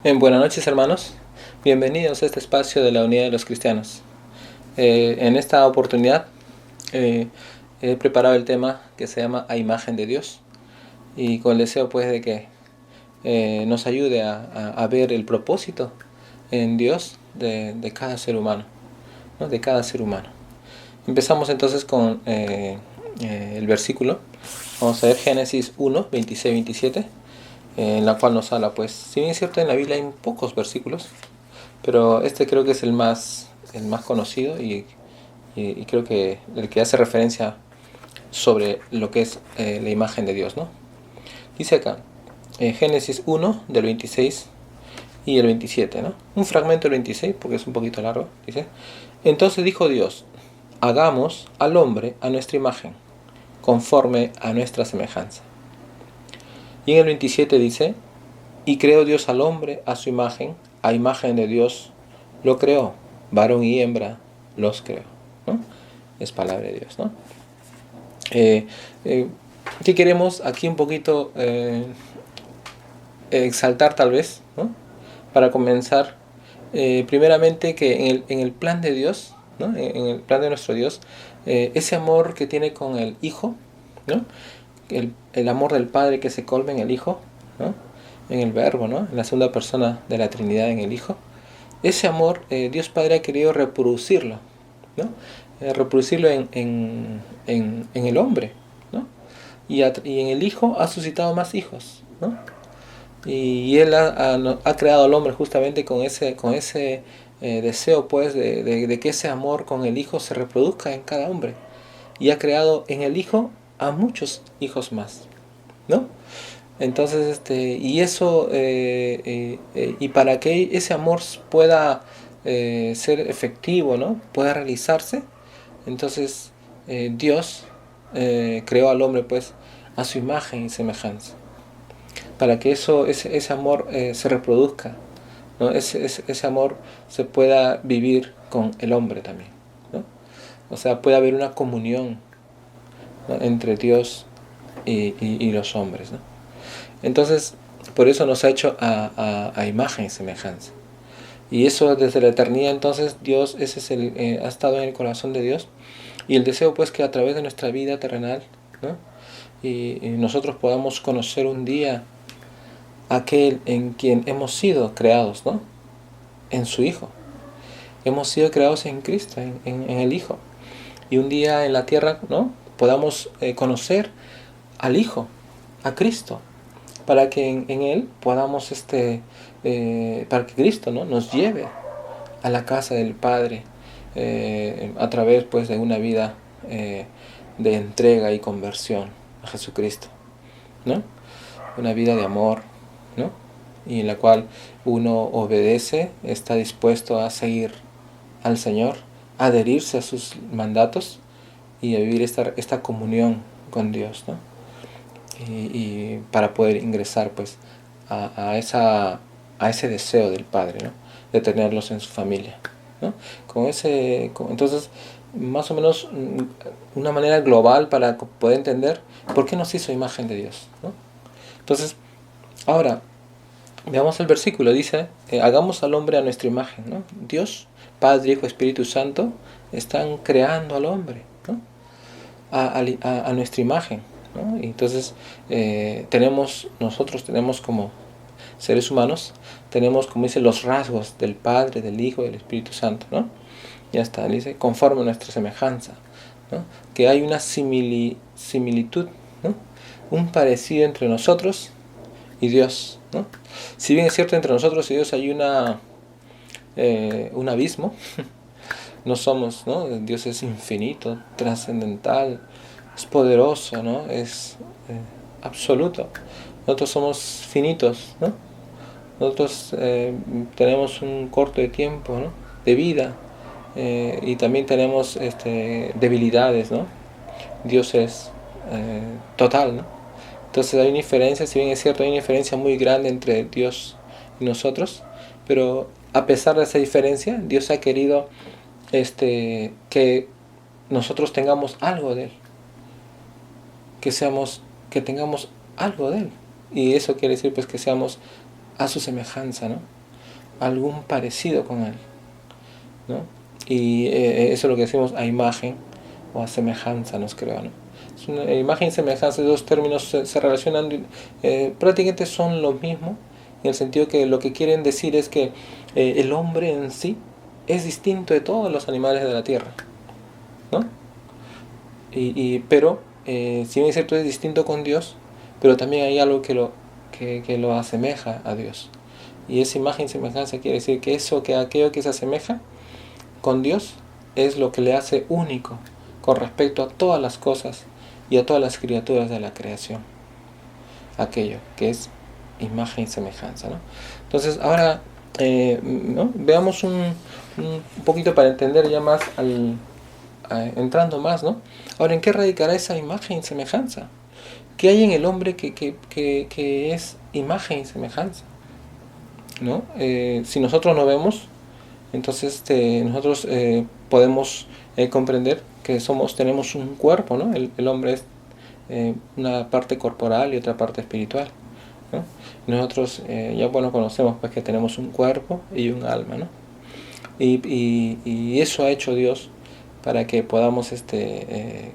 Buenas noches, hermanos. Bienvenidos a este espacio de la Unidad de los Cristianos. En esta oportunidad he preparado el tema que se llama A Imagen de Dios, y con el deseo pues de que nos ayude a ver el propósito en Dios de cada ser humano, ¿no? De cada ser humano. Empezamos entonces con el versículo. Vamos a ver Génesis 1, 26, 27. En la cual nos habla, pues, si bien es cierto, en la Biblia hay pocos versículos, pero este creo que es el más conocido y creo que el que hace referencia sobre lo que es la imagen de Dios, ¿no? Dice acá, Génesis 1, del 26 y el 27, ¿no? Un fragmento del 26, porque es un poquito largo, dice: Entonces dijo Dios, hagamos al hombre a nuestra imagen, conforme a nuestra semejanza. Y en el 27 dice: Y creó Dios al hombre a su imagen, a imagen de Dios lo creó, varón y hembra los creó, ¿no? Es palabra de Dios, ¿no? ¿Qué queremos aquí un poquito exaltar tal vez, ¿no? Para comenzar, primeramente que en el plan de Dios, ¿no? En el plan de nuestro Dios, ese amor que tiene con el Hijo, ¿no? El amor del Padre que se colma en el Hijo, ¿no? En el Verbo, ¿no? En la segunda persona de la Trinidad, en el Hijo. Ese amor, Dios Padre ha querido reproducirlo, ¿no? Reproducirlo en el hombre, ¿no? Y en el Hijo ha suscitado más hijos, ¿no? Y Él ha creado al hombre justamente con ese deseo, pues, de que ese amor con el Hijo se reproduzca en cada hombre. Y ha creado en el Hijo a muchos hijos más, ¿no? Entonces, y eso, y para que ese amor pueda ser efectivo, ¿no? Pueda realizarse, entonces Dios creó al hombre, pues, a su imagen y semejanza, para que ese amor se reproduzca, ¿no? Ese amor se pueda vivir con el hombre también, ¿no? O sea, puede haber una comunión, ¿no? Entre Dios y los hombres, ¿no? Entonces, por eso nos ha hecho a imagen y semejanza. Y eso desde la eternidad, entonces, Dios, ese es ha estado en el corazón de Dios. Y el deseo, pues, que a través de nuestra vida terrenal, ¿no? y nosotros podamos conocer un día aquel en quien hemos sido creados, ¿no? En su Hijo. Hemos sido creados en Cristo, en el Hijo. Y un día en la tierra, ¿no? Podamos conocer al Hijo, a Cristo, para que en Él podamos, para que Cristo, ¿no? Nos lleve a la casa del Padre a través, pues, de una vida de entrega y conversión a Jesucristo, ¿no? Una vida de amor, ¿no? Y en la cual uno obedece, está dispuesto a seguir al Señor, a adherirse a sus mandatos y a vivir esta comunión con Dios, ¿no? Y para poder ingresar, pues, a ese deseo del Padre, ¿no? De tenerlos en su familia, ¿no? Entonces, más o menos una manera global para poder entender por qué nos hizo imagen de Dios, ¿no? Entonces, ahora veamos el versículo. Dice, hagamos al hombre a nuestra imagen, ¿no? Dios, Padre, Hijo, Espíritu Santo están creando al hombre, ¿no? A nuestra imagen, ¿no? Y entonces nosotros tenemos como seres humanos, tenemos, como dice, los rasgos del Padre, del Hijo y del Espíritu Santo, ¿no? Ya está, dice, conforme a nuestra semejanza, ¿no? Que hay una similitud, ¿no? Un parecido entre nosotros y Dios, ¿no? Si bien es cierto, entre nosotros y Dios hay un abismo, no somos, ¿no? Dios es infinito, trascendental, es poderoso, ¿no? Es absoluto. Nosotros somos finitos, ¿no? Nosotros tenemos un corto de tiempo, ¿no? De vida, y también tenemos debilidades, ¿no? Dios es total, ¿no? Entonces hay una diferencia, si bien es cierto, hay una diferencia muy grande entre Dios y nosotros, pero a pesar de esa diferencia, Dios ha querido que nosotros tengamos algo de Él, que tengamos algo de Él. Y eso quiere decir, pues, que seamos a su semejanza, ¿no? Algún parecido con Él, ¿no? Y eso es lo que decimos a imagen o a semejanza nos creó, ¿no? Es una imagen y semejanza, dos términos se relacionan, prácticamente son lo mismo, en el sentido que lo que quieren decir es que el hombre en sí es distinto de todos los animales de la tierra, ¿no? Pero, si bien es cierto, es distinto con Dios, pero también hay algo que lo asemeja a Dios. Y esa imagen y semejanza quiere decir que aquello que se asemeja con Dios es lo que le hace único con respecto a todas las cosas y a todas las criaturas de la creación. Aquello que es imagen y semejanza, ¿no? Entonces, ahora ¿no? Veamos un poquito para entender ya más, entrando más, ¿no? Ahora, ¿en qué radicará esa imagen y semejanza? ¿Qué hay en el hombre que es imagen y semejanza? ¿No? Si nosotros no vemos, entonces nosotros podemos comprender que tenemos un cuerpo, ¿no? El hombre es una parte corporal y otra parte espiritual, ¿no? Nosotros ya bueno conocemos pues que tenemos un cuerpo y un alma, ¿no? Y eso ha hecho Dios para que podamos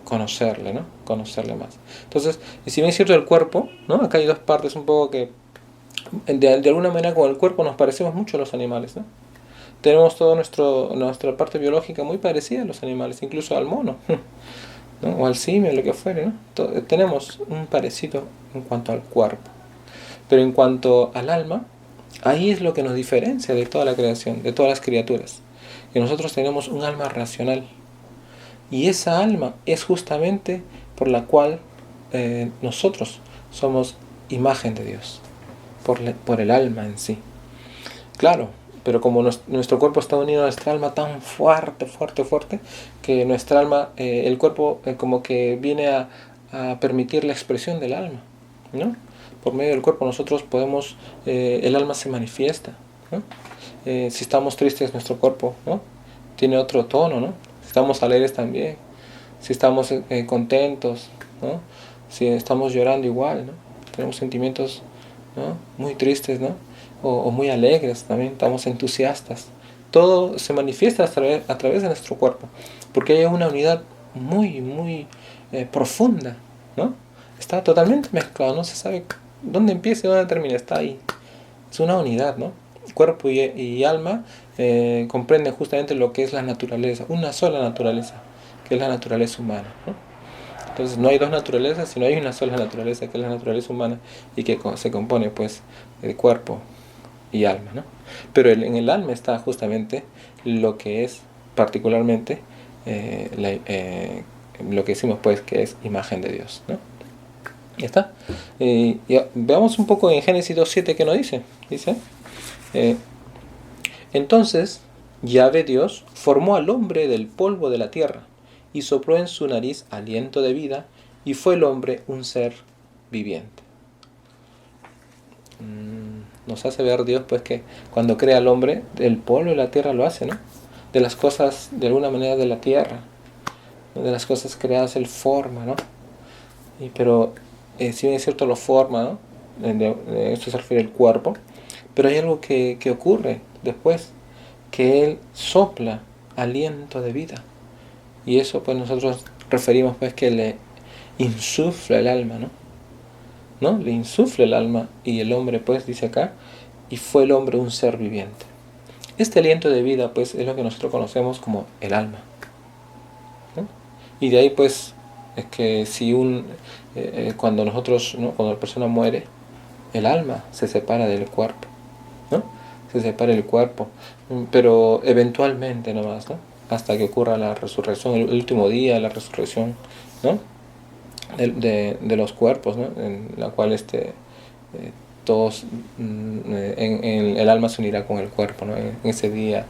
conocerle, ¿no? Conocerle más. Entonces, si bien es cierto el cuerpo, ¿no? Acá hay dos partes un poco que de alguna manera con el cuerpo nos parecemos mucho a los animales, ¿no? Tenemos toda nuestra parte biológica muy parecida a los animales, incluso al mono, ¿no? O al simio, lo que fuere, ¿no? Tenemos un parecido en cuanto al cuerpo. Pero en cuanto al alma, ahí es lo que nos diferencia de toda la creación, de todas las criaturas. Que nosotros tenemos un alma racional. Y esa alma es justamente por la cual nosotros somos imagen de Dios. Por el alma en sí. Claro, pero como nuestro cuerpo está unido a nuestra alma tan fuerte, que nuestra alma, el cuerpo como que viene a permitir la expresión del alma, ¿no? Por medio del cuerpo nosotros podemos, el alma se manifiesta, ¿no? Si estamos tristes, nuestro cuerpo, ¿no? Tiene otro tono, ¿no? Si estamos alegres también, si estamos contentos, ¿no? Si estamos llorando igual, ¿no? Tenemos sentimientos, ¿no? Muy tristes, ¿no? O muy alegres también, estamos entusiastas. Todo se manifiesta a través de nuestro cuerpo, porque hay una unidad muy profunda, ¿no? Está totalmente mezclado, no se sabe dónde empieza y dónde termina, está ahí. Es una unidad, ¿no? Cuerpo y alma comprenden justamente lo que es la naturaleza, una sola naturaleza, que es la naturaleza humana, ¿no? Entonces no hay dos naturalezas, sino hay una sola naturaleza, que es la naturaleza humana, y que se compone pues de cuerpo y alma, ¿no? Pero en el alma está justamente lo que es particularmente lo que decimos pues que es imagen de Dios, ¿no? Ya está. Veamos un poco en Génesis 2:7 que nos dice. Dice, entonces Yahvé Dios formó al hombre del polvo de la tierra y sopló en su nariz aliento de vida, y fue el hombre un ser viviente. Nos hace ver Dios pues que cuando crea al hombre, del polvo de la tierra lo hace, ¿no? De las cosas, de alguna manera, de la tierra, ¿no? De las cosas creadas Él forma, ¿no? Pero si bien es cierto lo forma, ¿no? De esto se refiere al cuerpo, pero hay algo que ocurre después, que Él sopla aliento de vida, y eso pues nosotros referimos pues que le insufla el alma, ¿no? Le insufla el alma, y el hombre pues dice acá, y fue el hombre un ser viviente. Este aliento de vida pues es lo que nosotros conocemos como el alma, ¿no? Y de ahí pues es que si cuando nosotros, ¿no? Cuando la persona muere, el alma se separa del cuerpo, ¿no? Se separa el cuerpo, pero eventualmente nomás, ¿no? Hasta que ocurra la resurrección, el último día, la resurrección, ¿no? De los cuerpos, ¿no? En la cual todos, el alma se unirá con el cuerpo, ¿no? En ese día,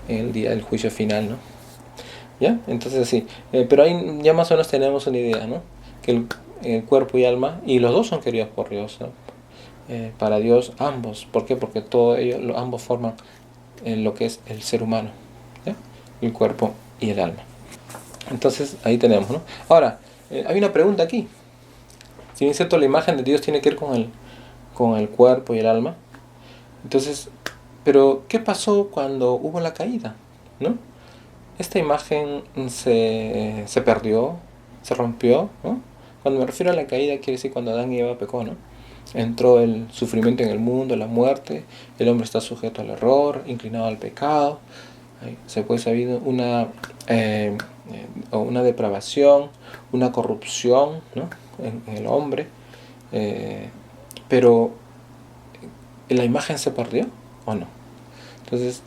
en el día del juicio final, ¿no? ¿Ya? Entonces sí, pero ahí ya más o menos tenemos una idea, ¿no? Que el cuerpo y alma, y los dos son queridos por Dios, ¿no? Para Dios ambos. ¿Por qué? Porque ambos forman lo que es el ser humano, ¿ya? El cuerpo y el alma. Entonces ahí tenemos, ¿no? Ahora, hay una pregunta aquí. Si bien es cierto, la imagen de Dios tiene que ver con el cuerpo y el alma, Entonces, pero ¿qué pasó cuando hubo la caída? ¿No? Esta imagen se perdió, se rompió, ¿no? Cuando me refiero a la caída, quiere decir cuando Adán y Eva pecó, ¿no? Entró el sufrimiento en el mundo, la muerte, el hombre está sujeto al error, inclinado al pecado, se puede saber una depravación, una corrupción, ¿no? en el hombre, pero ¿la imagen se perdió o no? Entonces,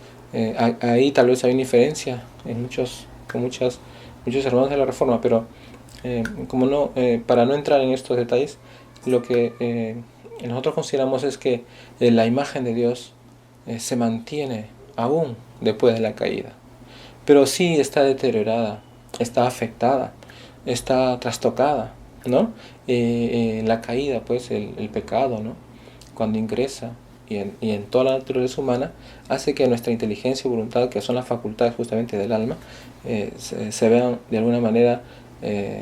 ahí tal vez hay una diferencia en muchos hermanos de la Reforma, pero como no, para no entrar en estos detalles, lo que nosotros consideramos es que la imagen de Dios se mantiene aún después de la caída, pero sí está deteriorada, está afectada, está trastocada, ¿no? La caída, pues el pecado, ¿no? Cuando ingresa y en toda la naturaleza humana, hace que nuestra inteligencia y voluntad, que son las facultades justamente del alma, se vean de alguna manera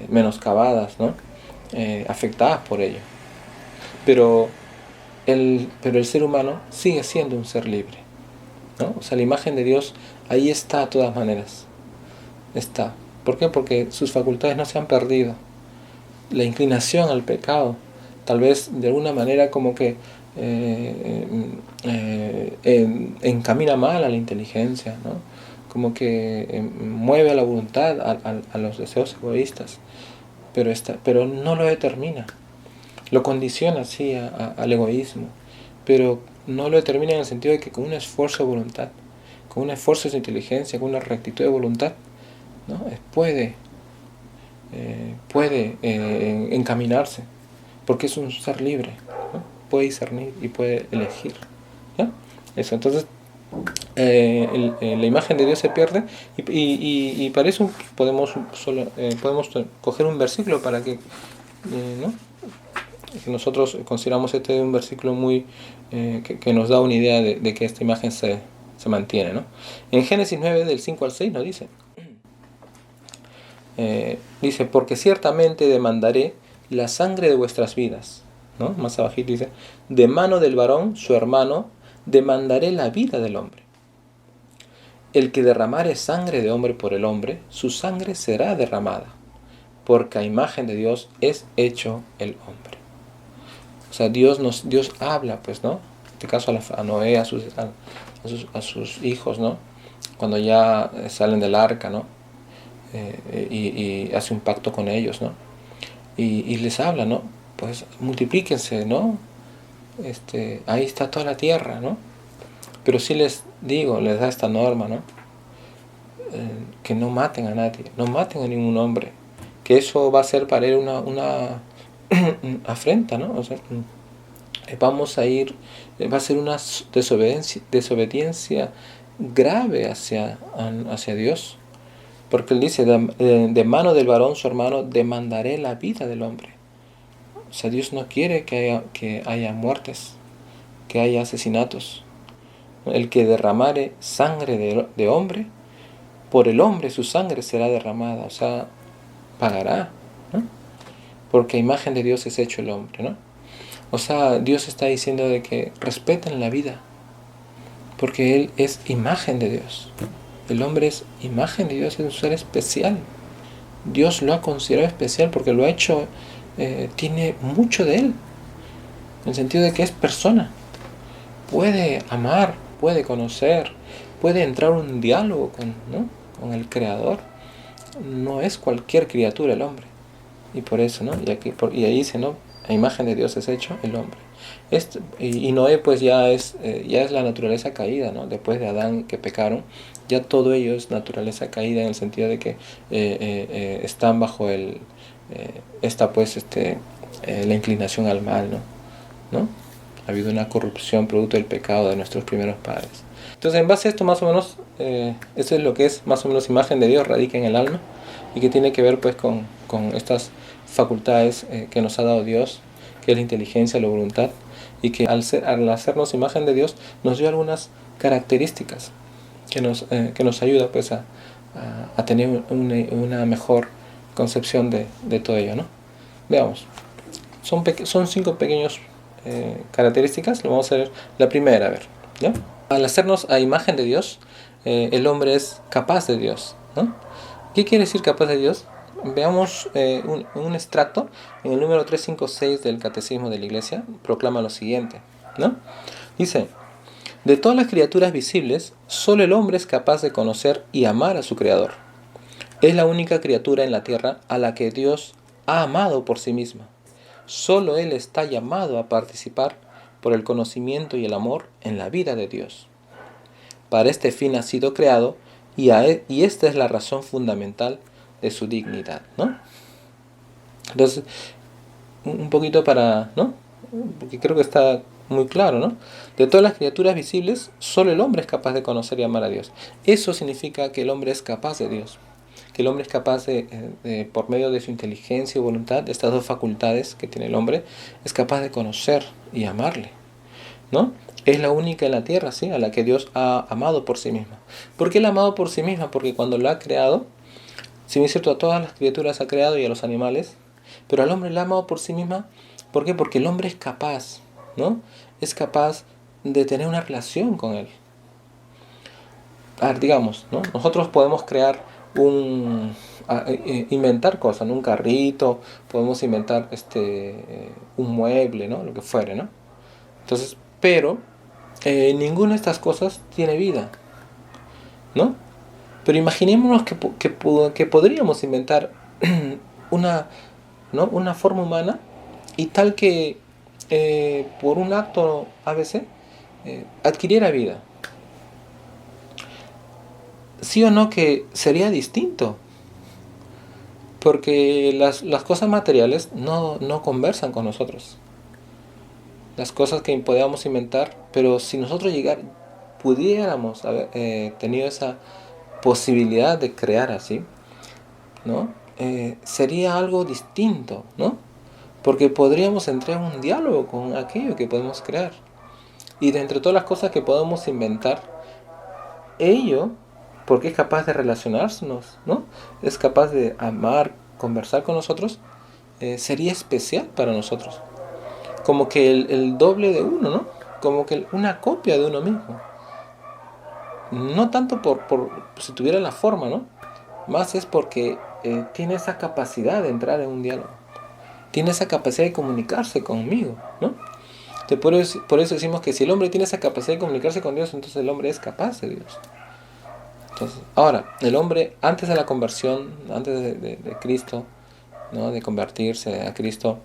menoscabadas, ¿no? Afectadas por ello. Pero el ser humano sigue siendo un ser libre, ¿no? O sea, la imagen de Dios ahí está de todas maneras. Está. ¿Por qué? Porque sus facultades no se han perdido. La inclinación al pecado, tal vez de alguna manera como que encamina mal a la inteligencia, ¿no? Como que mueve a la voluntad, a los deseos egoístas, pero no lo determina. Lo condiciona, sí, al egoísmo, pero no lo determina en el sentido de que con un esfuerzo de voluntad, con un esfuerzo de inteligencia, con una rectitud de voluntad, ¿no? puede encaminarse, porque es un ser libre, ¿no? Puede discernir y puede elegir, ¿ya? Eso, entonces la imagen de Dios se pierde y para eso podemos coger un versículo para que, ¿no? Nosotros consideramos este un versículo muy que nos da una idea de que esta imagen se mantiene, ¿no? En Génesis 9 del 5 al 6 nos dice, dice, porque ciertamente demandaré la sangre de vuestras vidas, ¿no? Más abajito dice, de mano del varón, su hermano, demandaré la vida del hombre. El que derramare sangre de hombre por el hombre, su sangre será derramada, porque a imagen de Dios es hecho el hombre. O sea, Dios habla, pues, ¿no? En este caso a Noé, a sus hijos, ¿no? Cuando ya salen del arca, ¿no? Y hace un pacto con ellos, ¿no? Y les habla, ¿no? Pues multiplíquense, ¿no? Ahí está toda la tierra, ¿no? Pero sí les digo, les da esta norma, ¿no? Que no maten a nadie, no maten a ningún hombre, que eso va a ser para él una afrenta, ¿no? O sea, vamos a ir, va a ser una desobediencia grave hacia Dios, porque él dice, de mano del varón su hermano demandaré la vida del hombre. O sea, Dios no quiere que haya muertes, que haya asesinatos. El que derramare sangre de hombre, por el hombre su sangre será derramada, o sea, pagará, ¿no? Porque a imagen de Dios es hecho el hombre, ¿no? O sea, Dios está diciendo de que respeten la vida, porque Él es imagen de Dios. El hombre es imagen de Dios, es un ser especial. Dios lo ha considerado especial porque lo ha hecho, tiene mucho de Él, en el sentido de que es persona. Puede amar, puede conocer, puede entrar en un diálogo con el Creador. No es cualquier criatura el hombre. Y por eso, ¿no? Y ahí dice, ¿no? A imagen de Dios es hecho el hombre. Y Noé pues ya es la naturaleza caída, ¿no? Después de Adán que pecaron, ya todo ello es naturaleza caída en el sentido de que están bajo la inclinación al mal, ¿no? Ha habido una corrupción producto del pecado de nuestros primeros padres. Entonces, en base a esto, más o menos, eso es lo que es más o menos imagen de Dios, radica en el alma y que tiene que ver pues con estas facultades que nos ha dado Dios, que es la inteligencia, la voluntad, y que al hacernos imagen de Dios nos dio algunas características que nos ayuda pues a tener una mejor concepción de todo ello, ¿no? Veamos, son 5 pequeños características. Lo vamos a ver la primera, a ver. ¿ya? Al hacernos a imagen de Dios, el hombre es capaz de Dios, ¿no? ¿Qué quiere decir capaz de Dios? Veamos un extracto en el número 356 del Catecismo de la Iglesia, proclama lo siguiente, ¿no? Dice: de todas las criaturas visibles, solo el hombre es capaz de conocer y amar a su Creador. Es la única criatura en la tierra a la que Dios ha amado por sí misma. Solo Él está llamado a participar por el conocimiento y el amor en la vida de Dios. Para este fin ha sido creado y esta es la razón fundamental de su dignidad, ¿no? Entonces, un poquito para, ¿no? Porque creo que está muy claro, ¿no? De todas las criaturas visibles, solo el hombre es capaz de conocer y amar a Dios. Eso significa que el hombre es capaz de Dios, que el hombre es capaz por medio de su inteligencia y voluntad, de estas dos facultades que tiene el hombre, es capaz de conocer y amarle, ¿no? Es la única en la tierra, ¿sí?, a la que Dios ha amado por sí misma. ¿Por qué la ha amado por sí misma? Porque cuando la ha creado, si bien es cierto, a todas las criaturas ha creado y a los animales, pero al hombre la ha amado por sí misma. ¿Por qué? Porque el hombre es capaz, ¿no? Es capaz de tener una relación con él. A ver, digamos, ¿no? Nosotros podemos crear inventar cosas, ¿no? Un carrito, podemos inventar un mueble, ¿no? Lo que fuere, ¿no? Entonces, pero ninguna de estas cosas tiene vida, ¿no? Pero imaginémonos que podríamos inventar una, ¿no?, una forma humana y tal que por un acto ABC adquiriera vida. ¿Sí o no que sería distinto? Porque las cosas materiales no conversan con nosotros. Las cosas que podamos inventar, pero si nosotros pudiéramos haber tenido esa posibilidad de crear así, ¿no? Sería algo distinto, ¿no? Porque podríamos entrar en un diálogo con aquello que podemos crear. Y de entre todas las cosas que podemos inventar, ello, porque es capaz de relacionarnos, ¿no? Es capaz de amar, conversar con nosotros, sería especial para nosotros. Como que el doble de uno, ¿no? Como que una copia de uno mismo. No tanto por si tuviera la forma, ¿no? Más es porque tiene esa capacidad de entrar en un diálogo. Tiene esa capacidad de comunicarse conmigo, ¿no? Entonces, por eso decimos que si el hombre tiene esa capacidad de comunicarse con Dios, entonces el hombre es capaz de Dios. Entonces, ahora, el hombre antes de la conversión, antes de Cristo, ¿no?, de convertirse a Cristo,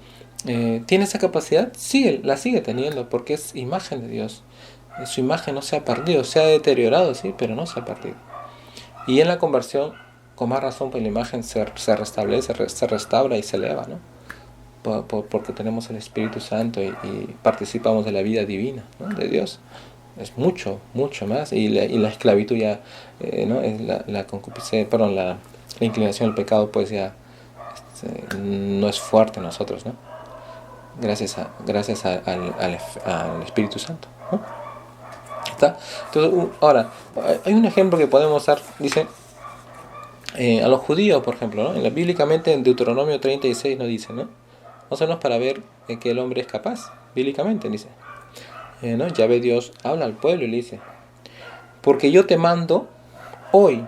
¿tiene esa capacidad? Sí, la sigue teniendo porque es imagen de Dios. Su imagen no se ha perdido, se ha deteriorado, sí, pero no se ha perdido. Y en la conversión, con más razón, pues la imagen se restablece, se restaura y se eleva, ¿no? Porque tenemos el Espíritu Santo y participamos de la vida divina, ¿no?, de Dios. Es mucho, mucho más. Y la esclavitud ya, ¿no?, es la concupiscencia, perdón, la inclinación al pecado, pues ya no es fuerte en nosotros, ¿no? Gracias al Espíritu Santo, ¿no? ¿Está? Entonces, ahora, hay un ejemplo que podemos dar, dice, a los judíos, por ejemplo, ¿no? Bíblicamente en Deuteronomio 36 nos dice, ¿no? Más o menos para ver que el hombre es capaz, bíblicamente, dice. ¿No? Yahvé Dios habla al pueblo y le dice: porque yo te mando hoy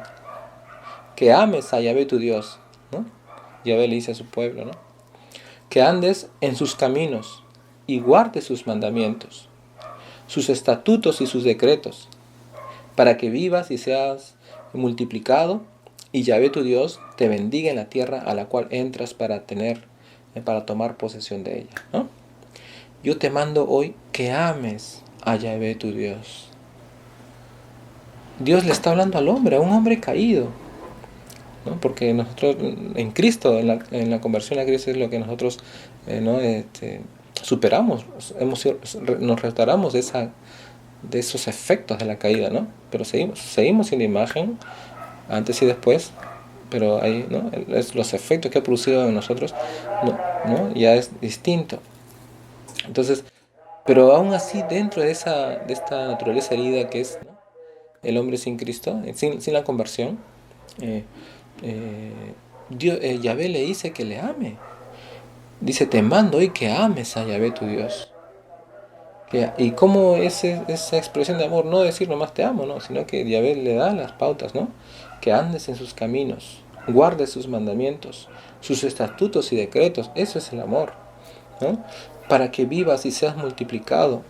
que ames a Yahvé tu Dios, ¿no? Yahvé le dice a su pueblo, ¿no?, que andes en sus caminos y guardes sus mandamientos, sus estatutos y sus decretos, para que vivas y seas multiplicado, y Yahvé tu Dios te bendiga en la tierra a la cual entras para tomar posesión de ella, ¿no? Yo te mando hoy que ames a Yahvé tu Dios. Dios le está hablando al hombre, a un hombre caído, ¿no? Porque nosotros en Cristo, en la conversión a Cristo, es lo que nosotros ¿no?, superamos, nos restauramos de esos efectos de la caída, ¿no? Pero seguimos sin la imagen antes y después, pero ahí, ¿no?, los efectos que ha producido en nosotros, ¿no?, ya es distinto. Entonces, pero aún así, dentro de esta naturaleza herida que es, ¿no?, el hombre sin Cristo, sin la conversión, Yahvé le dice que le ame. Dice: te mando hoy que ames a Yahvé tu Dios. ¿Y cómo es esa expresión de amor? No decir nomás te amo, ¿no? Sino que Yahvé le da las pautas, ¿no? Que andes en sus caminos, guardes sus mandamientos, sus estatutos y decretos. Eso es el amor, ¿no? Para que vivas y seas multiplicado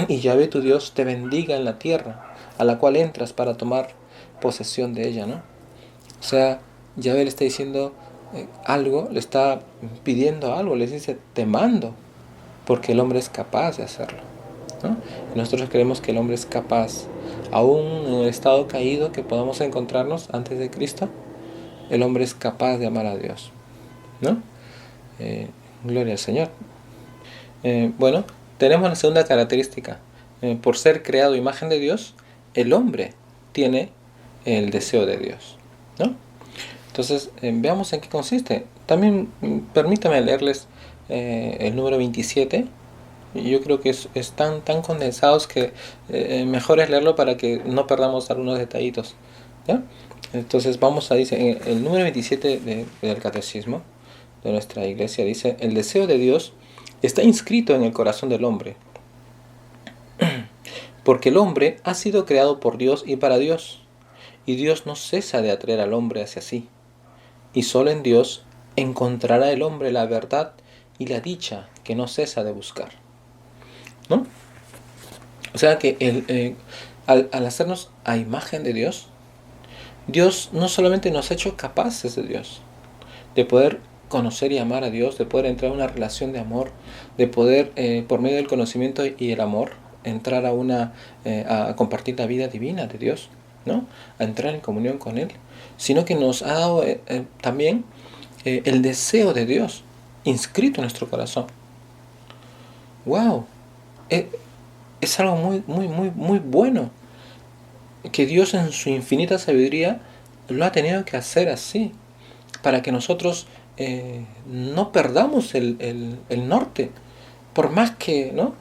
y Yahvé tu Dios te bendiga en la tierra a la cual entras para tomar posesión de ella, ¿no? O sea, Yahvé le está diciendo algo, le está pidiendo algo, le dice te mando, porque el hombre es capaz de hacerlo, ¿no? Y nosotros creemos que el hombre es capaz, aún en el estado caído que podamos encontrarnos antes de Cristo, el hombre es capaz de amar a Dios, ¿no? Gloria al Señor. Bueno, tenemos la segunda característica. Por ser creado imagen de Dios, el hombre tiene el deseo de Dios, ¿no? Entonces, veamos en qué consiste. También permítame leerles el número 27. Yo creo que es tan condensados que mejor es leerlo para que no perdamos algunos detallitos, ¿ya? Entonces vamos a dice el número 27 del catecismo de nuestra iglesia dice: el deseo de Dios está inscrito en el corazón del hombre, porque el hombre ha sido creado por Dios y para Dios, y Dios no cesa de atraer al hombre hacia sí, y solo en Dios encontrará el hombre la verdad y la dicha que no cesa de buscar, ¿no? O sea que al hacernos a imagen de Dios, Dios no solamente nos ha hecho capaces de Dios, de poder conocer y amar a Dios, de poder entrar en una relación de amor, de poder, por medio del conocimiento y el amor, entrar a compartir la vida divina de Dios, ¿no? A entrar en comunión con Él, sino que nos ha dado también el deseo de Dios inscrito en nuestro corazón. ¡Wow! Es algo muy bueno, que Dios en su infinita sabiduría lo ha tenido que hacer así, para que nosotros no perdamos el norte, por más que, ¿no?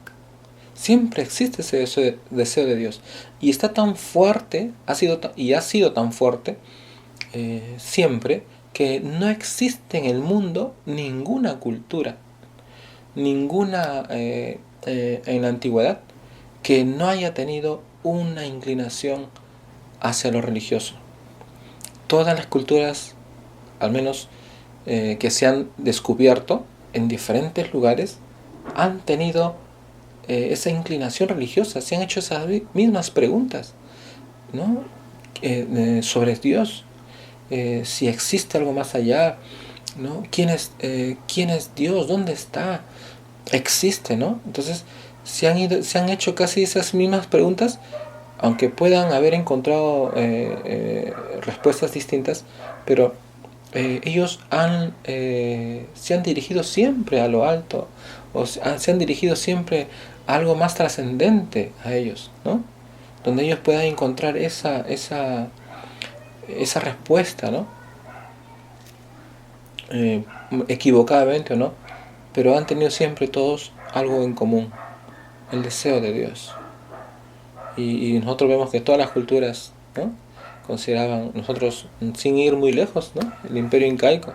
Siempre existe ese deseo de Dios, y está tan fuerte, ha sido tan fuerte siempre, que no existe en el mundo ninguna cultura, ninguna en la antigüedad, que no haya tenido una inclinación hacia lo religioso. Todas las culturas, al menos que se han descubierto en diferentes lugares, han tenido esa inclinación religiosa, se han hecho esas mismas preguntas, ¿no? Sobre Dios, si existe algo más allá, ¿no? ¿Quién es Dios? ¿Dónde está? Existe, ¿no? Entonces se han hecho casi esas mismas preguntas, aunque puedan haber encontrado respuestas distintas, pero ellos se han dirigido siempre a lo alto, se han dirigido siempre a algo más trascendente a ellos, ¿no? Donde ellos puedan encontrar esa respuesta, ¿no? Equivocadamente o no, pero han tenido siempre todos algo en común: el deseo de Dios. Y nosotros vemos que todas las culturas, ¿no? Consideraban, nosotros sin ir muy lejos, ¿no? El imperio incaico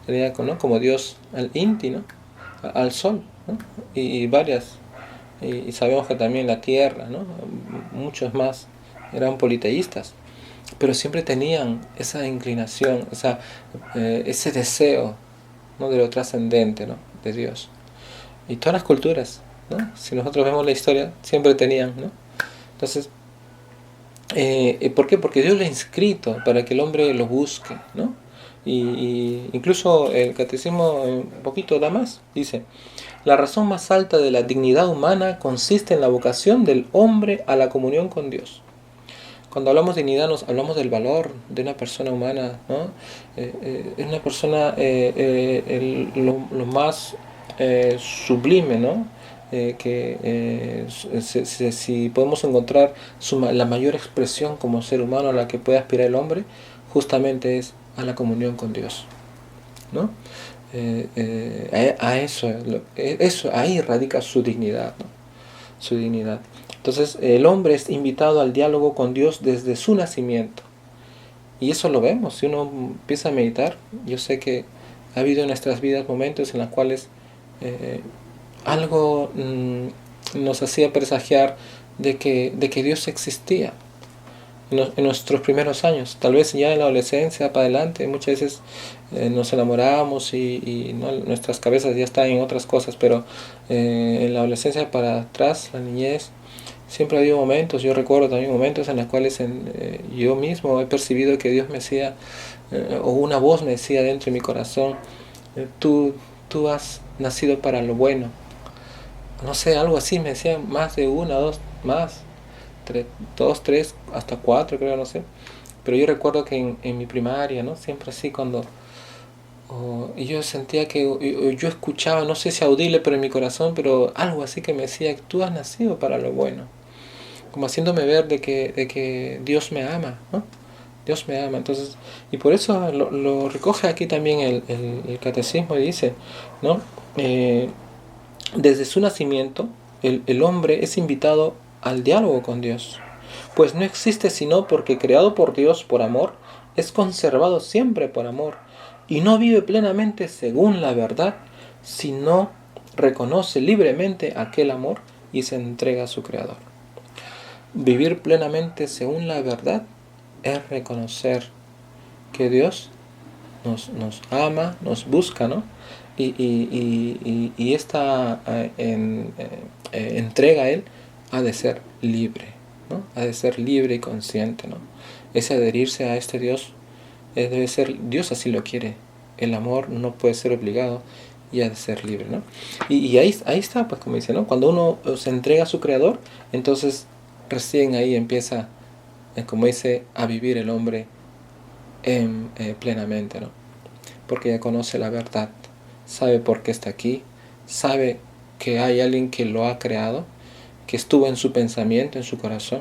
tenía, ¿no?, como Dios al Inti, ¿no?, al sol, ¿no? Y varias, y sabemos que también la tierra, ¿no?, muchos más eran politeístas, pero siempre tenían esa inclinación, ese deseo, ¿no?, de lo trascendente, ¿no?, de Dios. Y todas las culturas, ¿no?, si nosotros vemos la historia, siempre tenían, ¿no? Entonces, ¿por qué? Porque Dios lo ha inscrito para que el hombre lo busque, ¿no? Y incluso el catecismo un poquito da más, dice: la razón más alta de la dignidad humana consiste en la vocación del hombre a la comunión con Dios. Cuando hablamos de dignidad, hablamos del valor de una persona humana, ¿no? Es una persona lo más sublime, ¿no? Si podemos encontrar la mayor expresión como ser humano a la que puede aspirar el hombre, justamente es a la comunión con Dios, ¿no? Ahí radica su dignidad, ¿no? Su dignidad. Entonces el hombre es invitado al diálogo con Dios desde su nacimiento, y eso lo vemos si uno empieza a meditar. Yo sé que ha habido en nuestras vidas momentos en los cuales algo nos hacía presagiar de que Dios existía en nuestros primeros años. Tal vez ya en la adolescencia para adelante muchas veces nos enamoramos y ¿no? Nuestras cabezas ya están en otras cosas, pero en la adolescencia para atrás, la niñez, siempre ha habido momentos, yo recuerdo también momentos en los cuales yo mismo he percibido que Dios me decía, o una voz me decía dentro de mi corazón, tú has nacido para lo bueno. No sé, algo así me decía, más de una, dos, más, dos, tres, hasta cuatro creo, no sé. Pero yo recuerdo que en mi primaria, ¿no? Siempre así cuando... y yo sentía que yo escuchaba, no sé si audible, pero en mi corazón, pero algo así que me decía, tú has nacido para lo bueno. Como haciéndome ver de que Dios me ama, ¿no? Dios me ama. Entonces, y por eso lo recoge aquí también el catecismo y dice, ¿no? Desde su nacimiento, el hombre es invitado al diálogo con Dios, pues no existe sino porque creado por Dios por amor, es conservado siempre por amor, y no vive plenamente según la verdad, sino reconoce libremente aquel amor y se entrega a su Creador. Vivir plenamente según la verdad es reconocer que Dios nos ama, nos busca, ¿no? Y esta entrega a Él ha de ser libre, ¿no? Ha de ser libre y consciente, ¿no? Ese adherirse a este Dios debe ser, Dios así lo quiere. El amor no puede ser obligado y ha de ser libre, ¿no? Y ahí está, pues como dice, ¿no? Cuando uno se entrega a su Creador, entonces recién ahí empieza, como dice, a vivir el hombre plenamente, ¿no? Porque ya conoce la verdad, sabe por qué está aquí, sabe que hay alguien que lo ha creado, que estuvo en su pensamiento, en su corazón,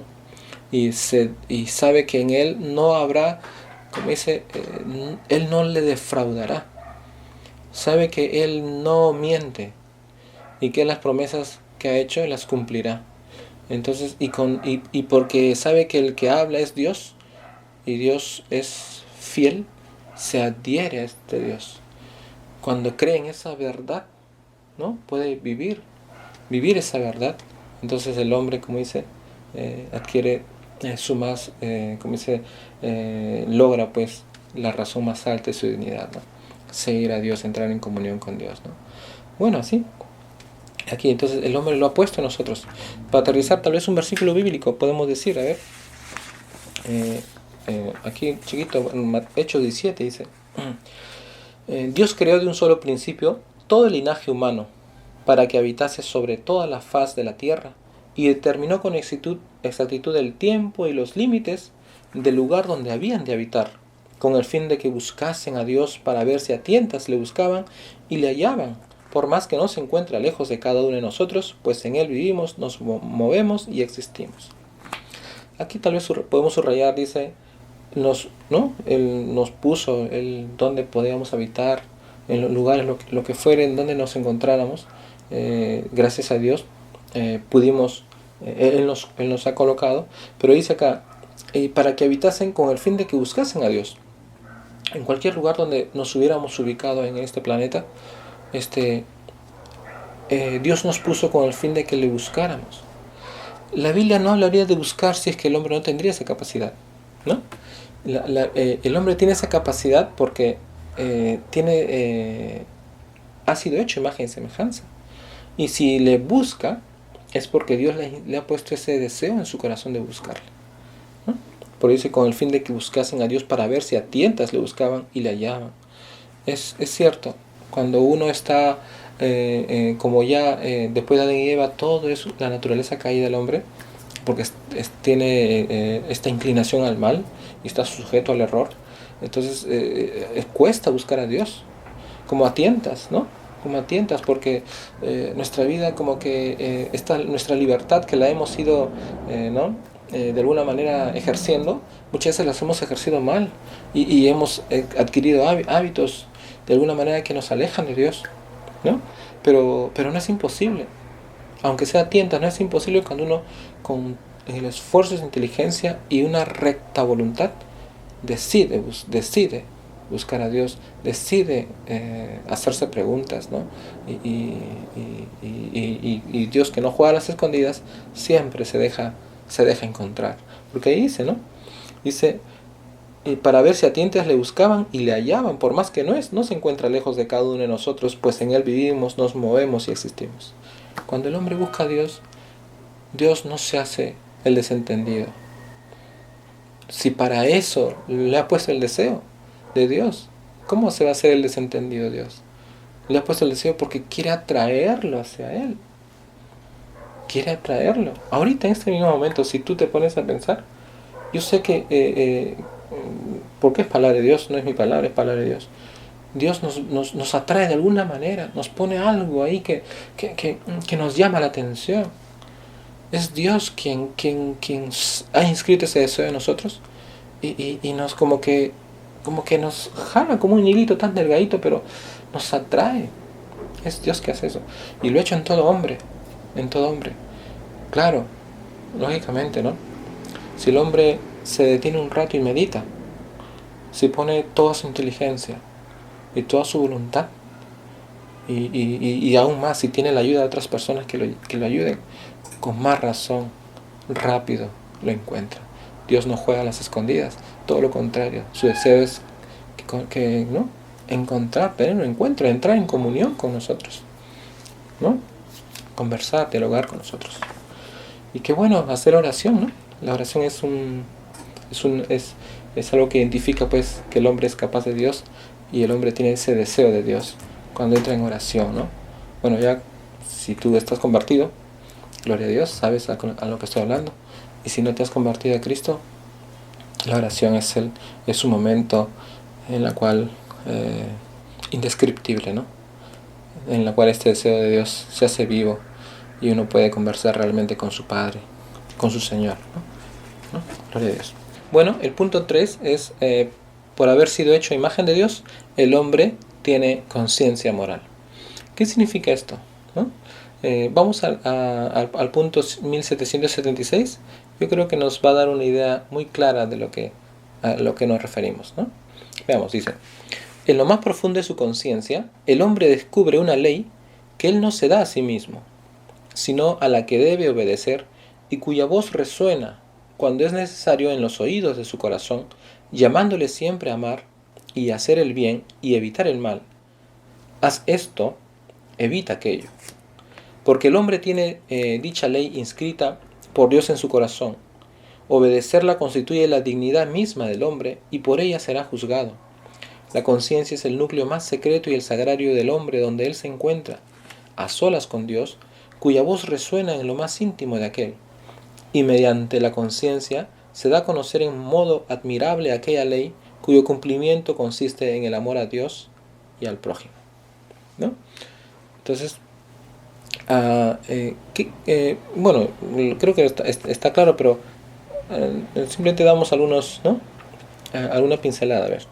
y sabe que en él no habrá, como dice, él no le defraudará, sabe que él no miente y que las promesas que ha hecho las cumplirá. Entonces, y porque sabe que el que habla es Dios y Dios es fiel, se adhiere a este Dios. Cuando cree en esa verdad, ¿no? Puede vivir esa verdad. Entonces el hombre, como dice, adquiere su más, como dice, logra pues la razón más alta de su dignidad, ¿no? Seguir a Dios, entrar en comunión con Dios, ¿no? Bueno, así. Aquí entonces el hombre lo ha puesto a nosotros. Para aterrizar tal vez un versículo bíblico, podemos decir, a ver, aquí chiquito, Hechos 17 dice, Dios creó de un solo principio todo el linaje humano para que habitase sobre toda la faz de la tierra y determinó con exactitud el tiempo y los límites del lugar donde habían de habitar, con el fin de que buscasen a Dios para ver si a tientas le buscaban y le hallaban, por más que no se encuentra lejos de cada uno de nosotros, pues en Él vivimos, nos movemos y existimos. Aquí tal vez podemos subrayar, dice, ¿no? Él nos puso el donde podíamos habitar, en los lugares, lo que fuera, en donde nos encontráramos. Gracias a Dios pudimos, Él nos ha colocado, pero dice acá, para que habitasen con el fin de que buscasen a Dios. En cualquier lugar donde nos hubiéramos ubicado en este planeta, Dios nos puso con el fin de que le buscáramos. La Biblia no hablaría de buscar si es que el hombre no tendría esa capacidad, ¿no? El hombre tiene esa capacidad porque ha sido hecho imagen y semejanza. Y si le busca, es porque Dios le ha puesto ese deseo en su corazón de buscarle, ¿no? Por eso dice, con el fin de que buscasen a Dios para ver si a tientas le buscaban y le hallaban. Es cierto, cuando uno está, como ya después de Adán y Eva, todo es la naturaleza caída del hombre, porque tiene esta inclinación al mal y está sujeto al error. Entonces cuesta buscar a Dios, como a tientas, ¿no? Como a tientas, porque nuestra vida, como que nuestra libertad que la hemos ido, ¿no? De alguna manera ejerciendo, muchas veces las hemos ejercido mal y hemos adquirido hábitos de alguna manera que nos alejan de Dios, ¿no? Pero no es imposible, aunque sea tientas, no es imposible cuando uno con el esfuerzo de inteligencia y una recta voluntad decide buscar a Dios, decide hacerse preguntas, ¿no? Y Dios, que no juega a las escondidas, siempre se deja encontrar. Porque ahí dice, ¿no? Dice, para ver si a tientas le buscaban y le hallaban, por más que no se encuentra lejos de cada uno de nosotros, pues en Él vivimos, nos movemos y existimos. Cuando el hombre busca a Dios, Dios no se hace el desentendido. Si para eso le ha puesto el deseo de Dios, ¿cómo se va a hacer el desentendido Dios? Le ha puesto el deseo porque quiere atraerlo hacia Él. Quiere atraerlo. Ahorita, en este mismo momento, si tú te pones a pensar, yo sé que, porque es palabra de Dios, no es mi palabra, es palabra de Dios. Dios nos atrae de alguna manera, nos pone algo ahí que nos llama la atención. Es Dios quien ha inscrito ese deseo en nosotros y nos como que nos jala como un hilito tan delgadito, pero nos atrae. Es Dios que hace eso. Y lo ha hecho en todo hombre. En todo hombre. Claro, lógicamente, ¿no? Si el hombre se detiene un rato y medita, si pone toda su inteligencia y toda su voluntad, y aún más, si tiene la ayuda de otras personas que lo ayuden, con más razón, rápido lo encuentra. Dios no juega a las escondidas, todo lo contrario. Su deseo es que ¿no? Encontrar, tener un encuentro, entrar en comunión con nosotros, ¿no? Conversar, dialogar con nosotros. Y qué bueno hacer oración, ¿no? La oración es algo que identifica pues que el hombre es capaz de Dios y el hombre tiene ese deseo de Dios cuando entra en oración, ¿no? Bueno, ya si tú estás convertido, gloria a Dios, sabes a lo que estoy hablando. Y si no te has convertido a Cristo, la oración es un momento en la cual indescriptible, ¿no? En la cual este deseo de Dios se hace vivo y uno puede conversar realmente con su Padre, con su Señor, ¿no? Gloria a Dios. Bueno, el punto 3 es, por haber sido hecho a imagen de Dios, el hombre tiene conciencia moral. ¿Qué significa esto? ¿No? Vamos al punto 1776. Yo creo que nos va a dar una idea muy clara de a lo que nos referimos, ¿no? Veamos, dice: en lo más profundo de su conciencia, el hombre descubre una ley que él no se da a sí mismo, sino a la que debe obedecer y cuya voz resuena cuando es necesario en los oídos de su corazón, llamándole siempre a amar y hacer el bien y evitar el mal. Haz esto, evita aquello. Porque el hombre tiene dicha ley inscrita por Dios en su corazón. Obedecerla constituye la dignidad misma del hombre y por ella será juzgado. La conciencia es el núcleo más secreto y el sagrario del hombre, donde él se encuentra, a solas con Dios, cuya voz resuena en lo más íntimo de aquel. Y mediante la conciencia se da a conocer en modo admirable aquella ley cuyo cumplimiento consiste en el amor a Dios y al prójimo, ¿no? Entonces, bueno, creo que está claro, pero simplemente damos algunos, ¿no? Alguna pincelada. A ver,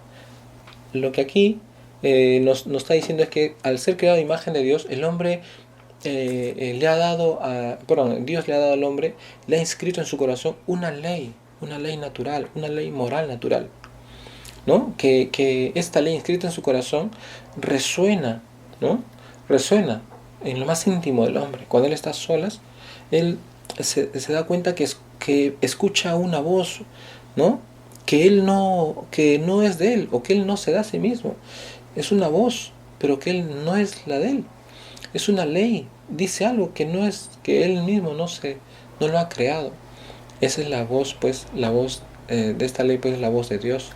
lo que aquí nos está diciendo es que al ser creado a imagen de Dios, el hombre Dios le ha dado al hombre, le ha inscrito en su corazón una ley natural, una ley moral natural, ¿no? Que esta ley inscrita en su corazón resuena, ¿no? Resuena en lo más íntimo del hombre. Cuando él está a solas, él se da cuenta que escucha una voz, ¿no? Que no es de él, o que él no se da a sí mismo. Es una voz, pero que él no es la de él. Es una ley, dice algo que no es, que él mismo no lo ha creado. Esa es la voz, pues, la voz de esta ley, pues, es la voz de Dios.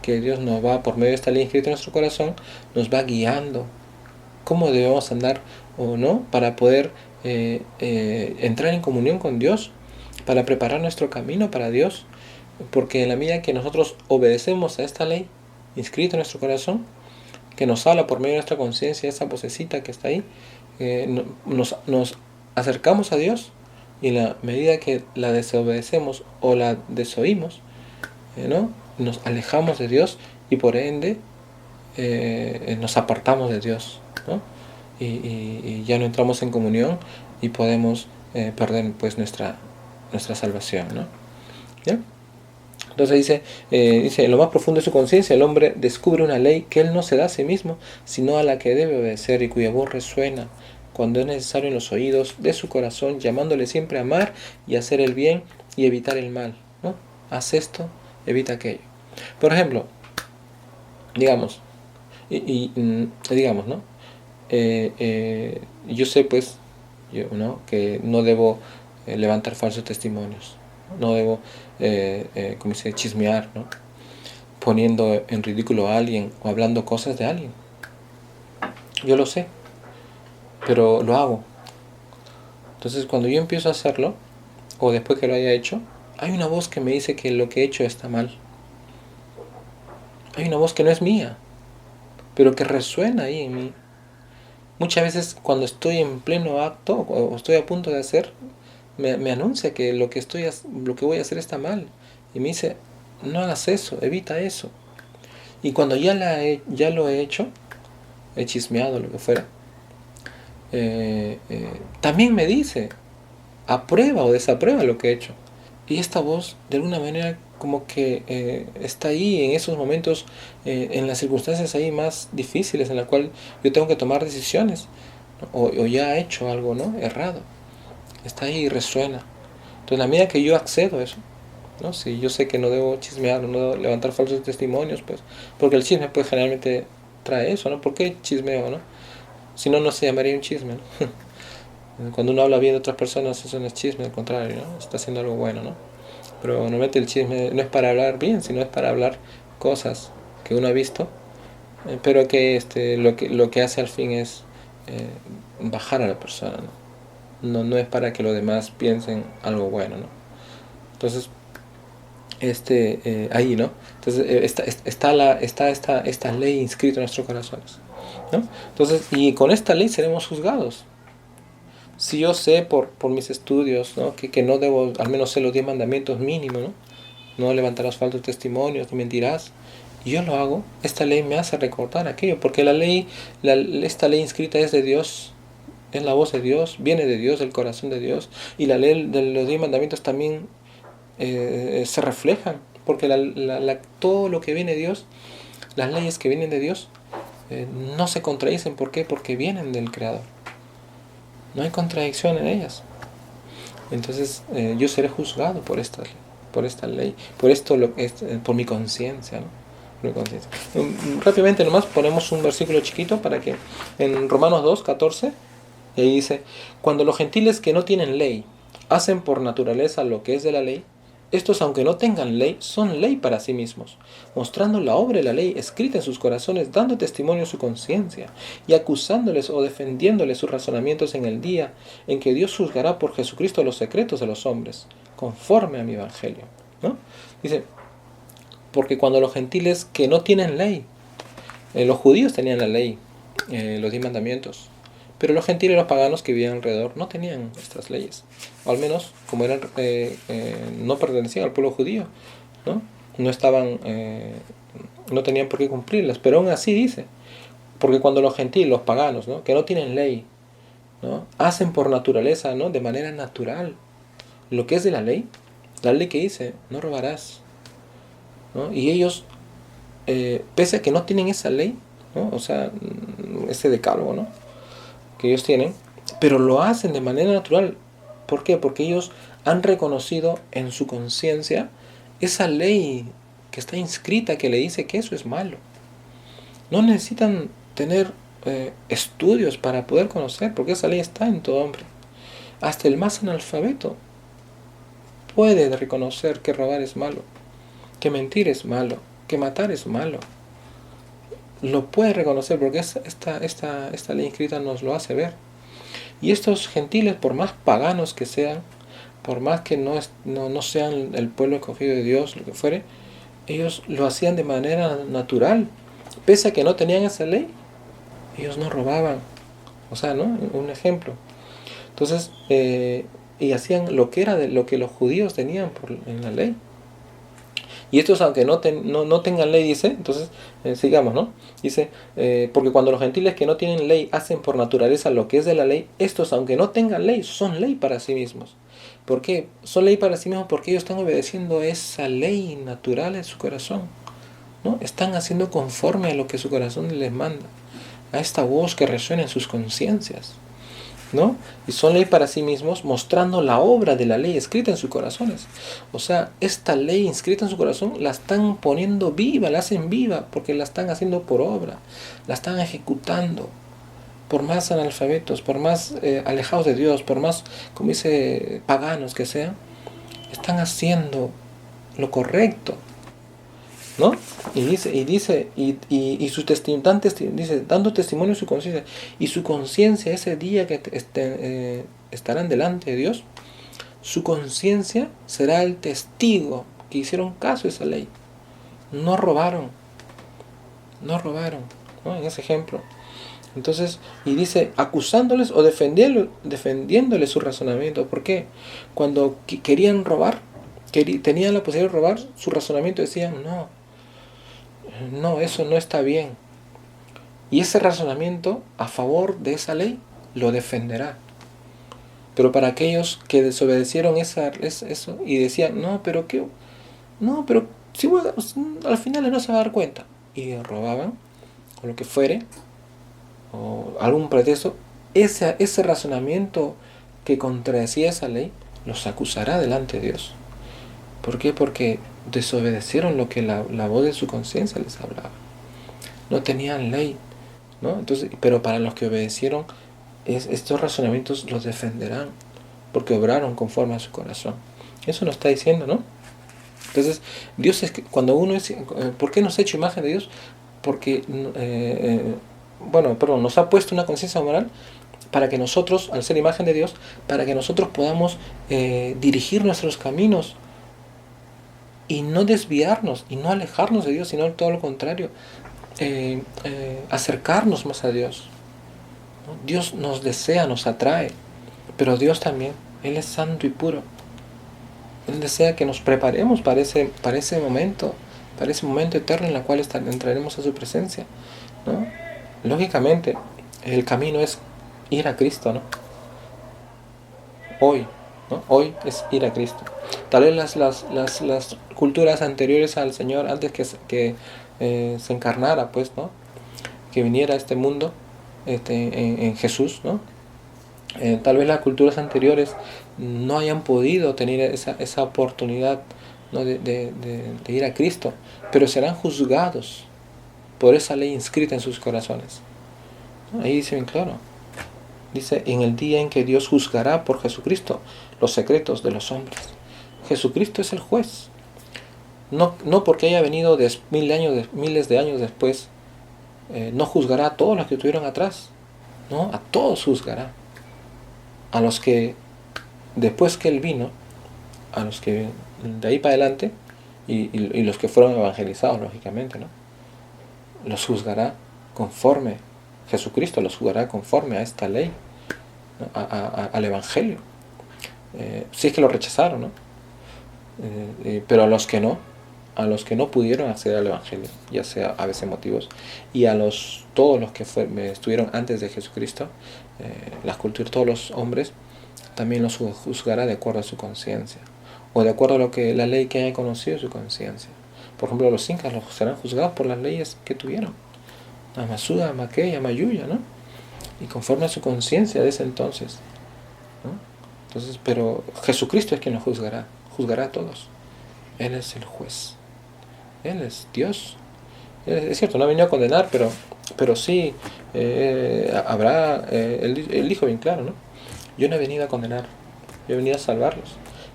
Que Dios nos va, por medio de esta ley inscrita en nuestro corazón, nos va guiando cómo debemos andar o no para poder entrar en comunión con Dios, para preparar nuestro camino para Dios, porque en la medida que nosotros obedecemos a esta ley inscrita en nuestro corazón, que nos habla por medio de nuestra conciencia, esa vocecita que está ahí, nos acercamos a Dios, y en la medida que la desobedecemos o la desoímos, ¿no? Nos alejamos de Dios y por ende nos apartamos de Dios, ¿no? Y ya no entramos en comunión y podemos perder pues nuestra salvación, ¿no? ¿Ya? Entonces dice, en lo más profundo de su conciencia el hombre descubre una ley que él no se da a sí mismo, sino a la que debe obedecer y cuya voz resuena cuando es necesario en los oídos de su corazón, llamándole siempre a amar y hacer el bien y evitar el mal, ¿no? Haz esto, evita aquello. Por ejemplo, digamos, digamos, ¿no? Yo sé, pues, ¿no? Que no debo levantar falsos testimonios, no debo, como dice, chismear, ¿no? Poniendo en ridículo a alguien o hablando cosas de alguien. Yo lo sé, pero lo hago. Entonces, cuando yo empiezo a hacerlo, o después que lo haya hecho, hay una voz que me dice que lo que he hecho está mal. Hay una voz que no es mía, pero que resuena ahí en mí. Muchas veces cuando estoy en pleno acto o estoy a punto de hacer, me anuncia que lo que voy a hacer está mal. Y me dice, no hagas eso, evita eso. Y cuando ya lo he hecho, he chismeado, lo que fuera, también me dice, aprueba o desaprueba lo que he hecho. Y esta voz, de alguna manera, como que está ahí en esos momentos, en las circunstancias ahí más difíciles, en la cual yo tengo que tomar decisiones, ¿no? O ya he hecho algo, ¿no? Errado. Está ahí y resuena. Entonces, la medida que yo accedo a eso, ¿no? Si yo sé que no debo chismear, no debo levantar falsos testimonios, pues, porque el chisme, pues, generalmente trae eso, ¿no? ¿Por qué chismeo, no? Si no, no se llamaría un chisme, ¿no? Cuando uno habla bien de otras personas, eso no es chisme, al contrario, ¿no? Está haciendo algo bueno, ¿no? Pero normalmente el chisme no es para hablar bien, sino es para hablar cosas que uno ha visto, pero que lo que hace al fin es bajar a la persona, ¿no? No es para que los demás piensen algo bueno, ¿no? Entonces, ahí, ¿no? Entonces, está esta ley inscrita en nuestros corazones, ¿no? Entonces, y con esta ley seremos juzgados. Si yo sé por mis estudios, ¿no? que no debo, al menos sé los 10 mandamientos mínimos, ¿no? No levantarás falsos testimonios, ni mentirás, y yo lo hago, esta ley me hace recordar aquello, porque esta ley inscrita es de Dios, es la voz de Dios, viene de Dios, del corazón de Dios, y la ley de los 10 mandamientos también se reflejan, porque todo lo que viene de Dios, las leyes que vienen de Dios, no se contradicen. ¿Por qué? Porque vienen del Creador. No hay contradicción en ellas. Entonces yo seré juzgado por esta ley, por esto por mi conciencia, ¿no? Por mi conciencia. Rápidamente nomás ponemos un versículo chiquito para que en Romanos 2:14, y ahí dice, cuando los gentiles que no tienen ley hacen por naturaleza lo que es de la ley, estos, aunque no tengan ley, son ley para sí mismos, mostrando la obra de la ley escrita en sus corazones, dando testimonio a su conciencia y acusándoles o defendiéndoles sus razonamientos en el día en que Dios juzgará por Jesucristo los secretos de los hombres, conforme a mi evangelio, ¿no? Dice, porque cuando los gentiles que no tienen ley, los judíos tenían la ley, los 10 mandamientos, pero los gentiles y los paganos que vivían alrededor no tenían estas leyes. O al menos, como eran, no pertenecían al pueblo judío, ¿no? No estaban, no tenían por qué cumplirlas. Pero aún así dice, porque cuando los gentiles, los paganos, ¿no? Que no tienen ley, ¿no? Hacen por naturaleza, ¿no? De manera natural lo que es de la ley que dice, no robarás, ¿no? Y ellos, pese a que no tienen esa ley, ¿no? O sea, ese decálogo, ¿no? Que ellos tienen, pero lo hacen de manera natural. ¿Por qué? Porque ellos han reconocido en su conciencia esa ley que está inscrita, que le dice que eso es malo. No necesitan tener estudios para poder conocer, porque esa ley está en todo hombre. Hasta el más analfabeto puede reconocer que robar es malo, que mentir es malo, que matar es malo. Lo puede reconocer porque esta ley inscrita nos lo hace ver. Y estos gentiles, por más paganos que sean, por más que no sean el pueblo escogido de Dios, lo que fuere, ellos lo hacían de manera natural. Pese a que no tenían esa ley, ellos no robaban. O sea, ¿no? Un ejemplo. Entonces, y hacían lo que era de lo que los judíos tenían en la ley. Y estos, aunque no tengan ley, dice, entonces, sigamos, ¿no? Dice, porque cuando los gentiles que no tienen ley hacen por naturaleza lo que es de la ley, estos, aunque no tengan ley, son ley para sí mismos, ¿Por qué? Son ley para sí mismos porque ellos están obedeciendo esa ley natural en su corazón, ¿no? Están haciendo conforme a lo que su corazón les manda, a esta voz que resuena en sus conciencias, ¿no? Y son ley para sí mismos, mostrando la obra de la ley escrita en sus corazones. O sea, esta ley inscrita en su corazón la están poniendo viva, la hacen viva, porque la están haciendo por obra, la están ejecutando. Por más analfabetos, por más alejados de Dios, por más, como dice, paganos que sean, están haciendo lo correcto, ¿no? Y su testimonio dice, dando testimonio de su conciencia, y su conciencia ese día que estarán delante de Dios, su conciencia será el testigo que hicieron caso a esa ley. No robaron, ¿no? En ese ejemplo. Entonces, y dice, acusándoles o defendiéndoles su razonamiento. ¿Por qué? Cuando querían robar, tenían la posibilidad de robar, su razonamiento decía, no, eso no está bien. Y ese razonamiento a favor de esa ley lo defenderá. Pero para aquellos que desobedecieron eso y decían, pero si al final no se va a dar cuenta. Y robaban, o lo que fuere, o algún pretexto, ese razonamiento que contradecía esa ley, los acusará delante de Dios. ¿Por qué? Porque desobedecieron lo que la voz de su conciencia les hablaba. No tenían ley, ¿no? Entonces, pero para los que obedecieron, estos razonamientos los defenderán, porque obraron conforme a su corazón. Eso nos está diciendo, ¿no? Entonces, Dios es que cuando uno es... ¿Por qué nos ha hecho imagen de Dios? Porque... nos ha puesto una conciencia moral para que nosotros, al ser imagen de Dios, para que nosotros podamos dirigir nuestros caminos y no desviarnos y no alejarnos de Dios, sino todo lo contrario, acercarnos más a Dios, ¿no? Dios nos desea, nos atrae, pero Dios también, Él es santo y puro. Él desea que nos preparemos para ese momento eterno en el cual entraremos a su presencia, ¿no? Lógicamente, el camino es ir a Cristo, ¿no? Hoy, ¿no? Hoy es ir a Cristo. Tal vez las culturas anteriores al Señor, antes que se encarnara, pues, ¿no? Que viniera a este mundo en Jesús, ¿no? Tal vez las culturas anteriores no hayan podido tener esa oportunidad, ¿no? de ir a Cristo, pero serán juzgados por esa ley inscrita en sus corazones. Ahí dice bien claro. Dice, en el día en que Dios juzgará por Jesucristo los secretos de los hombres. Jesucristo es el juez. No porque haya venido miles de años después, no juzgará a todos los que estuvieron atrás. No, a todos juzgará. A los que, después que Él vino, a los que de ahí para adelante, y los que fueron evangelizados, lógicamente, ¿no? Los juzgará conforme, Jesucristo los juzgará conforme a esta ley, ¿no? Al Evangelio. Si es que lo rechazaron, ¿no? Pero a los que no pudieron acceder al Evangelio, ya sea a veces motivos, y todos los que estuvieron antes de Jesucristo, todos los hombres, también los juzgará de acuerdo a su conciencia, o de acuerdo a la ley que haya conocido su conciencia. Por ejemplo, los incas serán juzgados por las leyes que tuvieron, Amasuda, Maqueya, Mayuya, ¿no? Y conforme a su conciencia de ese entonces, ¿no? Entonces, pero Jesucristo es quien los juzgará a todos. Él es el juez. Él es Dios. Es cierto, no ha venido a condenar, pero sí habrá. Él dijo bien claro, ¿no? Yo no he venido a condenar, yo he venido a salvarlos.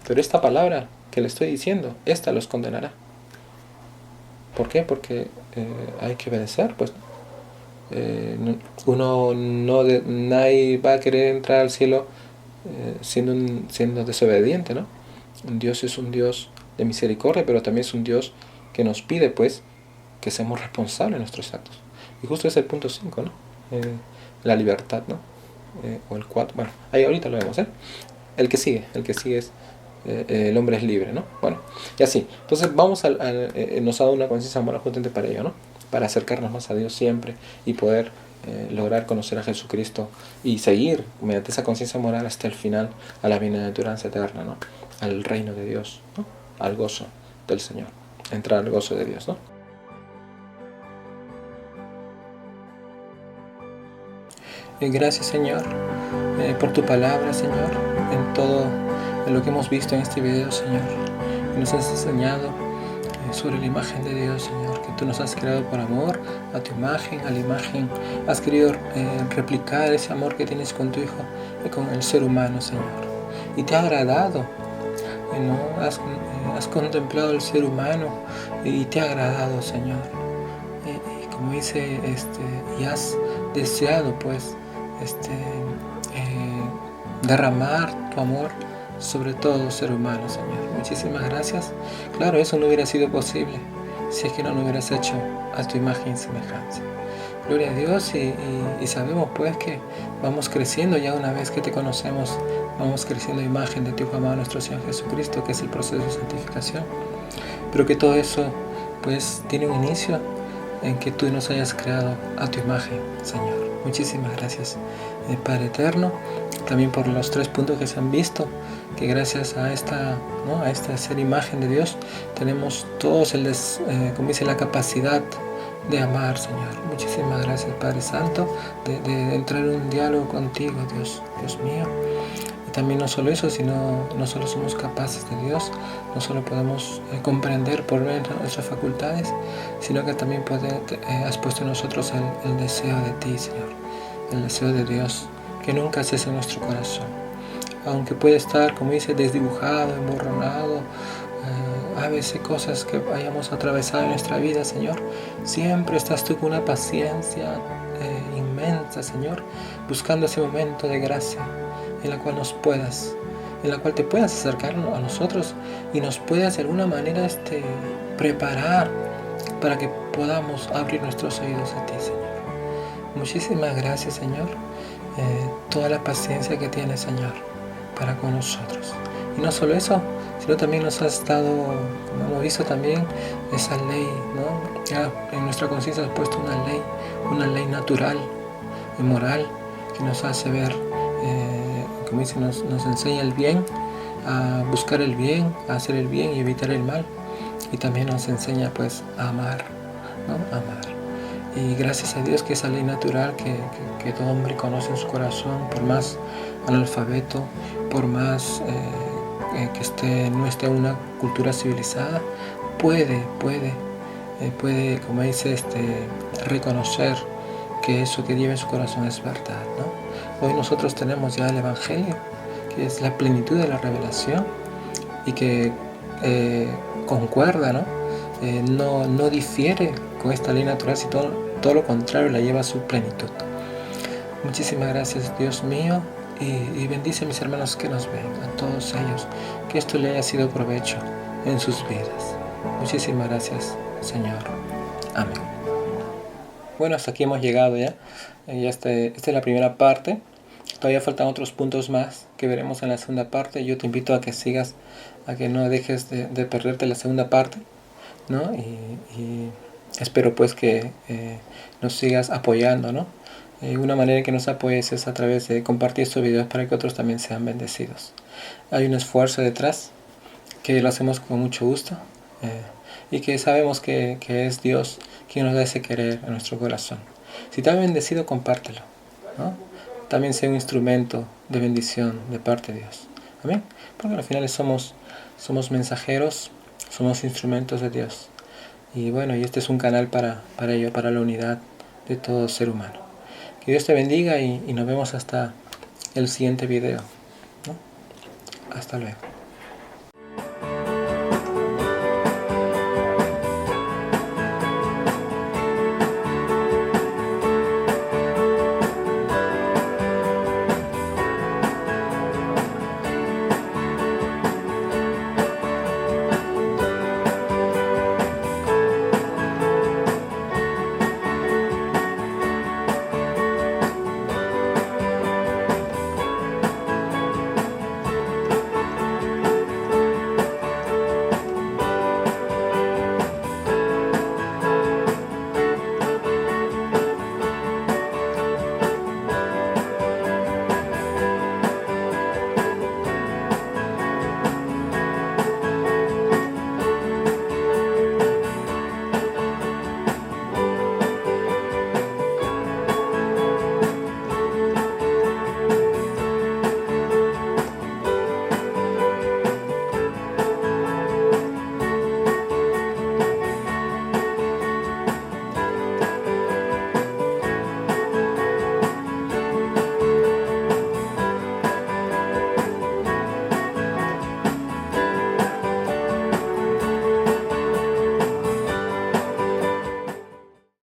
Pero esta palabra que le estoy diciendo, esta los condenará. ¿Por qué? Porque hay que obedecer, pues. Nadie va a querer entrar al cielo siendo desobediente, ¿no? Dios es un Dios de misericordia, pero también es un Dios que nos pide, pues, que seamos responsables de nuestros actos. Y justo es el punto 5, ¿no? La libertad, ¿no? O el 4, bueno, ahí ahorita lo vemos, ¿eh? El que sigue es el hombre es libre, ¿no? Bueno, y así. Entonces nos ha dado una conciencia moral justamente para ello, ¿no? Para acercarnos más a Dios siempre y poder lograr conocer a Jesucristo y seguir mediante esa conciencia moral hasta el final a la bienaventuranza eterna, ¿no? Al reino de Dios, ¿no? Al gozo del Señor, entrar al gozo de Dios, ¿no? Gracias, Señor, por tu palabra, Señor, en todo lo que hemos visto en este video, Señor, que nos has enseñado sobre la imagen de Dios, Señor, que tú nos has creado por amor a tu imagen, a la imagen. Has querido replicar ese amor que tienes con tu Hijo y con el ser humano, Señor. Y te ha agradado, ¿no? Has contemplado el ser humano y te ha agradado, Señor. Y como dice, y has deseado, pues, derramar tu amor sobre todo ser humano, Señor. Muchísimas gracias. Claro, eso no hubiera sido posible si es que no lo hubieras hecho a tu imagen y semejanza. Gloria a Dios, y sabemos pues que vamos creciendo ya una vez que te conocemos, vamos creciendo a imagen de tu Hijo amado, nuestro Señor Jesucristo, que es el proceso de santificación. Pero que todo eso pues tiene un inicio en que tú nos hayas creado a tu imagen, Señor. Muchísimas gracias, Padre eterno, también por los 3 puntos que se han visto, que gracias a esta ser imagen de Dios, tenemos todos como dice, la capacidad de amar, Señor. Muchísimas gracias, Padre Santo, de entrar en un diálogo contigo, Dios mío. Y también no solo eso, sino no solo somos capaces de Dios, no solo podemos comprender por ver nuestras facultades, sino que también has puesto en nosotros el deseo de ti, Señor, el deseo de Dios, que nunca cese en nuestro corazón. Aunque puede estar, como dice, desdibujado, emborronado, a veces cosas que hayamos atravesado en nuestra vida, Señor, siempre estás tú con una paciencia inmensa, Señor, buscando ese momento de gracia en la cual te puedas acercar a nosotros y nos puedas de alguna manera preparar para que podamos abrir nuestros oídos a ti, Señor. Muchísimas gracias, Señor, toda la paciencia que tienes, Señor, para con nosotros. Y no solo eso, sino también nos has dado, como hemos visto también, esa ley, ¿no? Ya en nuestra conciencia has puesto una ley natural y moral que nos hace ver, como dice, nos enseña el bien, a buscar el bien, a hacer el bien y evitar el mal. Y también nos enseña pues a amar, ¿no? Amar. Y gracias a Dios que esa ley natural que todo hombre conoce en su corazón, por más analfabeto, por más que no esté en una cultura civilizada, puede, como dice, reconocer que eso que lleva en su corazón es verdad, ¿no? Hoy nosotros tenemos ya el Evangelio, que es la plenitud de la revelación y que concuerda, ¿no? No difiere con esta ley natural, sino todo lo contrario, la lleva a su plenitud. Muchísimas gracias, Dios mío, y bendice a mis hermanos que nos ven, a todos ellos, que esto le haya sido provecho en sus vidas. Muchísimas gracias, Señor. Amén. Bueno, hasta aquí hemos llegado ya. Esta es la primera parte. Todavía faltan otros puntos más que veremos en la segunda parte. Yo te invito a que sigas, a que no dejes de perderte la segunda parte, ¿no? Y espero pues que nos sigas apoyando, ¿no? Una manera que nos apoyes es a través de compartir estos videos para que otros también sean bendecidos. Hay un esfuerzo detrás que lo hacemos con mucho gusto y que sabemos que es Dios quien nos da ese querer en nuestro corazón. Si te ha bendecido, compártelo, ¿no? También sea un instrumento de bendición de parte de Dios. Amén. Porque al final somos mensajeros, somos instrumentos de Dios. Y bueno, y este es un canal para ello, para la unidad de todo ser humano. Que Dios te bendiga y nos vemos hasta el siguiente video, ¿no? Hasta luego.